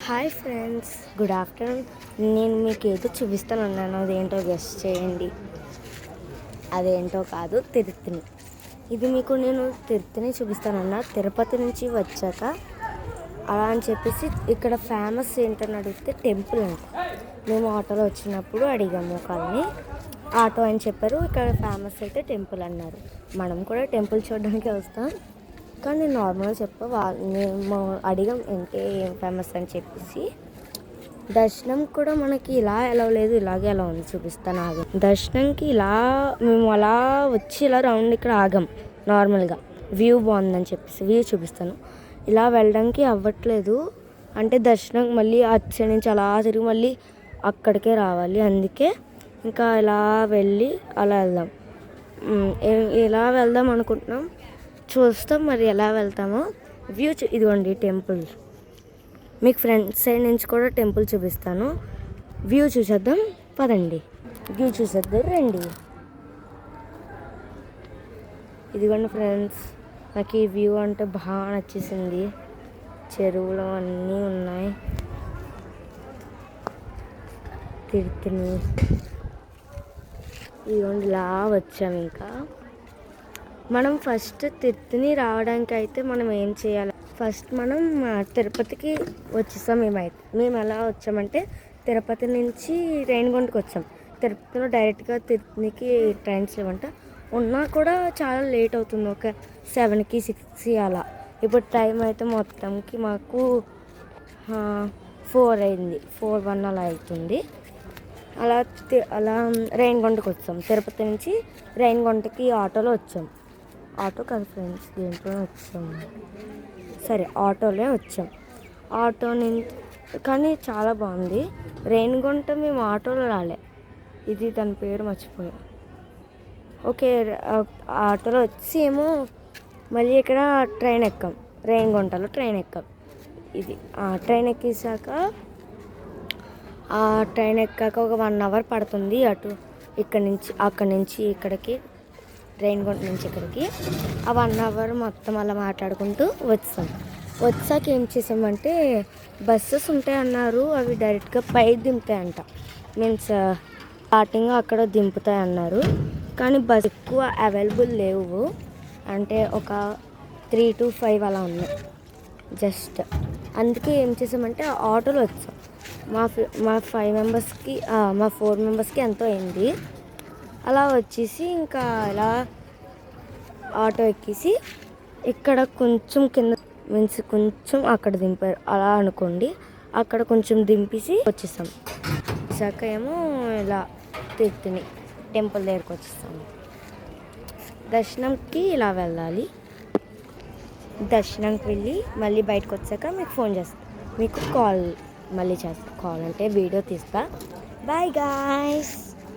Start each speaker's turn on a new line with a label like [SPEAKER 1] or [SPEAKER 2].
[SPEAKER 1] Hi friends, good afternoon. నేను మీకు ఏదో చూపిస్తానన్నాను, అదేంటో గెస్ట్ చేయండి. అదేంటో కాదు, తిరుత్తని. ఇది మీకు నేను తిరుత్తని చూపిస్తానన్నా. తిరుపతి నుంచి వచ్చాక అలా అని చెప్పేసి ఇక్కడ ఫేమస్ ఏంటని అడిగితే టెంపుల్ అంట. మేము ఆటోలో వచ్చినప్పుడు అడిగాము ఒకళ్ళని, ఆటో అని చెప్పారు. ఇక్కడ ఫేమస్ అయితే టెంపుల్ అన్నారు. మనం కూడా టెంపుల్ చూడడానికి వస్తాం, కానీ నార్మల్గా మేము అడిగాం ఏంటి ఏం ఫేమస్ అని చెప్పేసి. దర్శనం కూడా మనకి ఎలా లేదు, ఇలాగే ఎలా ఉంది చూపిస్తాను. ఆగం దర్శనంకి మేము అలా వచ్చి ఇలా రౌండ్ ఇక్కడ ఆగం. నార్మల్గా వ్యూ బాగుందని చెప్పేసి వ్యూ చూపిస్తాను. ఇలా వెళ్ళడానికి అవ్వట్లేదు, అంటే దర్శనం మళ్ళీ అటు నుంచి అలా తిరిగి మళ్ళీ అక్కడికే రావాలి. అందుకే ఇంకా ఇలా వెళ్ళి అలా వెళ్దాం. ఎలా వెళ్దాం అనుకుంటున్నాం, చూస్తాం మరి ఎలా వెళ్తామో. వ్యూ ఇదిగోండి టెంపుల్. మీకు ఫ్రంట్ సైడ్ నుంచి కూడా టెంపుల్ చూపిస్తాను. వ్యూ చూసేద్దాం పదండి. వ్యూ చూసేద్దాం రండి. ఇదిగోండి ఫ్రెండ్స్, నాకు ఈ వ్యూ అంటే బాగా నచ్చేసింది. చెరువులు అన్నీ ఉన్నాయి. తిరుత్తని ఇదిగోండి ఇలా వచ్చాము. ఇంకా మనం ఫస్ట్ తిరుత్తని రావడానికి అయితే మనం ఏం చేయాలి, ఫస్ట్ మనం తిరుపతికి వచ్చేసాం. మేము ఎలా వచ్చామంటే తిరుపతి నుంచి రేణిగుంటకి వచ్చాం. తిరుపతిలో డైరెక్ట్గా తిరుత్తనికి ట్రైన్స్ లేవంట. ఉన్నా కూడా చాలా లేట్ అవుతుంది, ఒక 7కి 6కి అలా. ఇప్పుడు టైం అయితే మొత్తంకి మాకు 4 అయింది, 4:01 అలా అవుతుంది. అలా రేణిగుంటకి వచ్చాం. తిరుపతి నుంచి రేణిగుంటకి ఆటోలో వచ్చాం. ఆటో కాదు ఫ్రెండ్స్, దేంట్లో వచ్చాము, సరే ఆటోలో వచ్చాం. ఆటో నుంచి కానీ చాలా బాగుంది. రేణిగుంట మేము ఆటోలో రాలే, ఇది దాని పేరు మర్చిపోయాం. ఓకే, ఆటోలో వచ్చి ఏమో మళ్ళీ ఇక్కడ ట్రైన్ ఎక్కాం. రేణిగుంటలో ట్రైన్ ఎక్కాం. ఇది ట్రైన్ ఎక్కేసాక ఒక 1 అవర్ పడుతుంది. అక్కడి నుంచి ఇక్కడికి, రేణిగుంట నుంచి ఇక్కడికి ఆ 1 అవర్ మొత్తం అలా మాట్లాడుకుంటూ వచ్చాక ఏం చేసామంటే బస్సెస్ ఉంటాయన్నారు. అవి డైరెక్ట్గా పైకి దింపుతాయంట, మీన్స్ స్టార్టింగ్ అక్కడ దింపుతాయి అన్నారు. కానీ బస్ ఎక్కువ అవైలబుల్ లేవు, అంటే ఒక 3 to 5 అలా ఉన్నాయి జస్ట్. అందుకే ఏం చేసామంటే ఆటోలో వచ్చాం. మా 5 మెంబర్స్కి మా 4 మెంబర్స్కి ఎంతో అయింది. అలా వచ్చేసి ఇంకా ఇలా ఆటో ఎక్కేసి ఇక్కడ కొంచెం కింద మీన్స్ కొంచెం అక్కడ దింపారు అలా అనుకోండి. అక్కడ కొంచెం దింపేసి వచ్చేసాం. వచ్చాక ఏమో ఇలా తిరుత్తని టెంపుల్ దగ్గరికి వచ్చేసాము. దర్శనంకి ఇలా వెళ్ళాలి. దర్శనంకి వెళ్ళి మళ్ళీ బయటకు వచ్చాక మీకు ఫోన్ చేస్తాను, మీకు కాల్ మళ్ళీ చేస్తాను. కాల్ అంటే వీడియో తీస్తా. Bye guys.